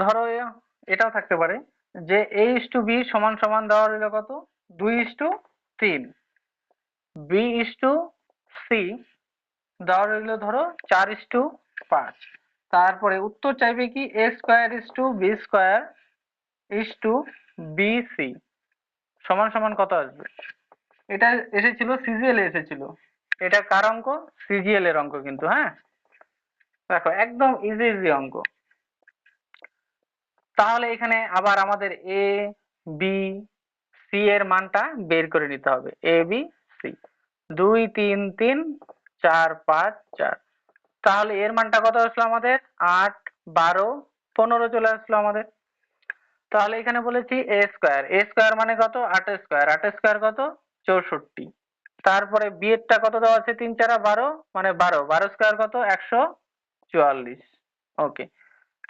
ধরো এটাও থাকতে পারে যে a:b সমান সমান দেওয়া রইল কত 2:3, b:c দেওয়া রইল ধরো 4:5। তারপরে উত্তর চাইবে কি a²b²bc সমান সমান কত আসবে। এটা এসেছিল সিজিএল এসেছিল। এটা কার অঙ্ক? সিজিএল এর অঙ্ক কিন্তু। হ্যাঁ, দেখো একদম ইজি ইজি অঙ্ক। তাহলে এখানে আবার আমাদের এ বি সি এর মানটা বের করে নিতে হবে। A B C 2 3 3 4 5 4। তাহলে এর মানটা কত আসলো আমাদের 8 12 15 চলে আসলো আমাদের। তাহলে এখানে বলেছি এ স্কোয়ার মানে কত 8 স্কোয়ার কত 64। তারপরে বি এরটা কত দেওয়া আছে 3 4 12 মানে 12 স্কোয়ার কত 144। ওকে,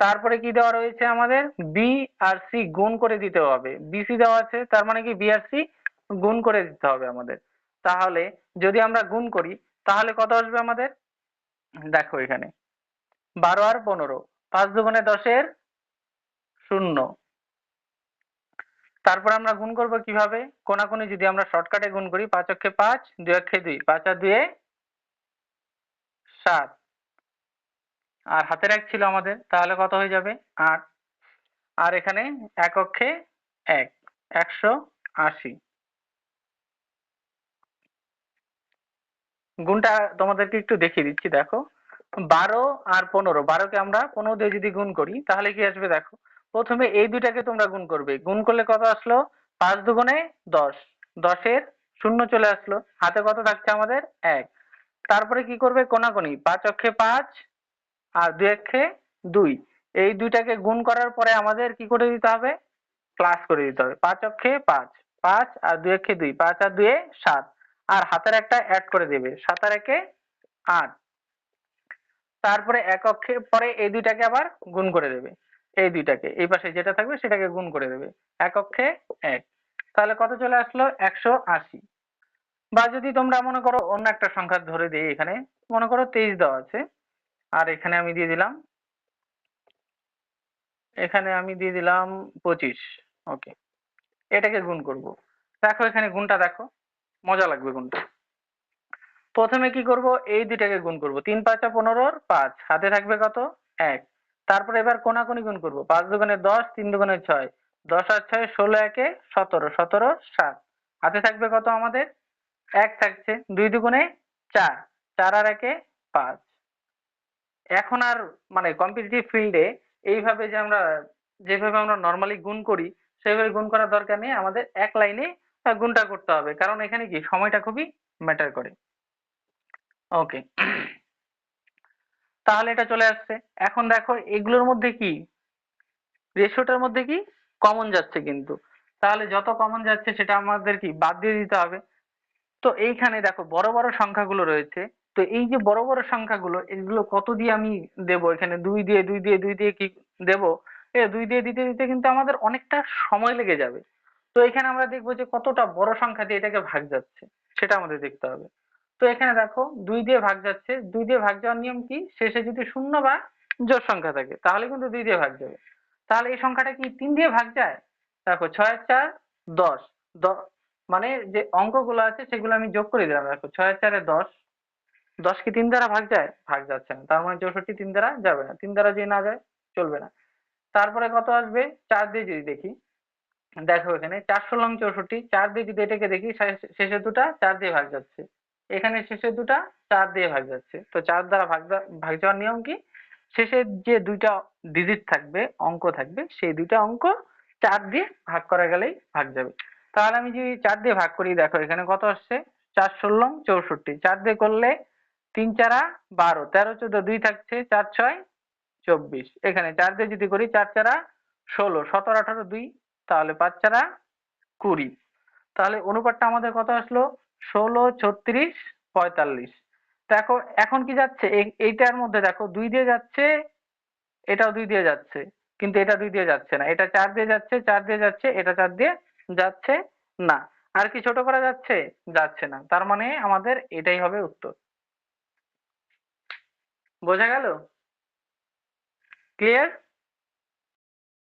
তারপরে কি দেওয়া রয়েছে আমাদের বি আর সি গুণ করে দিতে হবে। বিসি দেওয়া আছে তার মানে কি বি আর সি গুণ করে দিতে হবে আমাদের। তাহলে যদি আমরা গুণ করি তাহলে কত আসবে আমাদের, দেখো এখানে 12 আর 15, 5 দুগুণে 10-এর 0। তারপর আমরা গুণ করব কিভাবে, কোনাকুনি যদি আমরা শর্টকাটে গুণ করি 5 অক্ষে 5 2 অক্ষে 2 5 আর 2 7 আর হাতের 1 ছিল আমাদের, তাহলে কত হয়ে যাবে 8। আর এখানে এক অক্ষে 1 180। গুণটা তোমাদেরকে একটু দেখিয়ে দিচ্ছি, দেখো 12 আর 15, 12কে আমরা 15 দিয়ে যদি গুণ করি তাহলে কি আসবে দেখো। প্রথমে এই দুইটাকে তোমরা গুণ করবে, গুণ করলে কত আসলো 5 দুগুণে 10, 10-এর 0 চলে আসলো, হাতে কত থাকছে আমাদের 1। তারপরে কি করবে কোনাকুনি 5 অক্ষে 5 আর 2 অক্ষে 2, এই দুইটাকে গুণ করার পরে আমাদের কি করে দিতে হবে, প্লাস করে দিতে হবে। 5 অক্ষে 5, 5 আর 2 অক্ষে 2, 5 আর 2 7 আর হাতের একটা অ্যাড করে দেবে 7 আর 1 8। তারপরে এক অক্ষে পরে এই দুইটাকে আবার গুণ করে দেবে, এই দুইটাকে এই পাশে যেটা থাকবে সেটাকে গুণ করে দেবে এক অক্ষে 1। তাহলে কত চলে আসলো 180। বা যদি তোমরা মনে করো অন্য একটা সংখ্যা ধরে দিই, এখানে মনে করো 23 দেওয়া আছে আর এখানে আমি দিয়ে দিলাম, এখানে আমি দিয়ে দিলাম 25। ওকে, এটাকে গুণ করব। দেখো এখানে গুণটা দেখো, মজা লাগবে গুণটা। প্রথমে কি করব, এই দুইটাকে গুণ করব, 3 5 15, 5 হাতে থাকবে কত 1। তারপরে এবার কোনাকুনি গুণ করব, 5 দুগুণে 10, 3 দুগুণে 6, 10 আর 6 16 একে 17, 17 7 হাতে থাকবে কত আমাদের 1 থাকছে, 2 দুগুণে 4, 4 আর 1 5। এখন আর মানে কম্পিটিটিভ ফিল্ডে এইভাবে যে আমরা যেভাবে আমরা নর্মালি গুণ করি সেইভাবে গুণ করার দরকার নেই, আমাদের এক লাইনে গুণটা করতে হবে, কারণ এখানে কি সময়টা খুবই ম্যাটার করে। ওকে, তাহলে এটা চলে আসছে। এখন দেখো এগুলোর মধ্যে কি রেশিওটার মধ্যে কি কমন যাচ্ছে কিন্তু, তাহলে যত কমন যাচ্ছে সেটা আমাদের কি বাদ দিয়ে দিতে হবে। তো এইখানে দেখো বড় বড় সংখ্যাগুলো রয়েছে, তো এই যে বড় বড় সংখ্যাগুলো এগুলো কত দিয়ে আমি দেব, এখানে 2 দিয়ে কি দেব, 2 দিয়ে দিতে দিতে কিন্তু আমাদের অনেকটা সময় লেগে যাবে। তো এখানে আমরা দেখবো যে কতটা বড় সংখ্যা দিয়ে এটাকে ভাগ যাচ্ছে সেটা আমাদের দেখতে হবে। তো এখানে দেখো 2 দিয়ে ভাগ যাচ্ছে, 2 দিয়ে ভাগ যাওয়ার নিয়ম কি, শেষে যদি শূন্য বা জোড় সংখ্যা থাকে তাহলে কিন্তু 2 দিয়ে ভাগ যাবে। তাহলে এই সংখ্যাটা কি 3 দিয়ে ভাগ যায়, দেখো 6 আর 4 10, মানে যে অঙ্কগুলো আছে সেগুলো আমি যোগ করে দিলাম। দেখো 6 আর 4 10, 10 কি 3 দ্বারা ভাগ যায়, ভাগ যাচ্ছে না, তার মানে 64 3 দ্বারা যাবে না, 3 দ্বারা যদি না যায় চলবে না। তারপরে কত আসবে 4 দিয়ে যদি দেখি, দেখো এখানে 4 ষোলং 64, 4 দিয়ে যদি এটাকে দেখি শেষের দুটা 4 দিয়ে ভাগ যাচ্ছে, এখানে শেষের দুটা 4 দিয়ে ভাগ যাচ্ছে। তো 4 দ্বারা ভাগ যাওয়ার নিয়ম কি, শেষের যে দুইটা ডিজিট থাকবে অঙ্ক থাকবে সেই দুইটা অঙ্ক 4 দিয়ে ভাগ করা গেলেই ভাগ যাবে। তাহলে আমি যদি 4 দিয়ে ভাগ করি, দেখো এখানে কত আসছে 4 ষোলং 64, 4 দিয়ে করলে 3 4 12, 13 14 2 থাকছে, 4 6 24, এখানে 4 দিয়ে যদি করি 4 4 16, 17 18 2, তাহলে 5 4 20। তাহলে অনুপাতটা আমাদের কত আসলো 16 36 45। দেখো এখন কি যাচ্ছে এইটার মধ্যে দেখো 2 দিয়ে যাচ্ছে, এটাও 2 দিয়ে যাচ্ছে, কিন্তু এটা 2 দিয়ে যাচ্ছে না, এটা 4 দিয়ে যাচ্ছে, 4 দিয়ে যাচ্ছে, এটা 4 দিয়ে যাচ্ছে না। আর কি ছোট করা যাচ্ছে, যাচ্ছে না, তার মানে আমাদের এটাই হবে উত্তর। বোঝা গেল? ক্লিয়ার?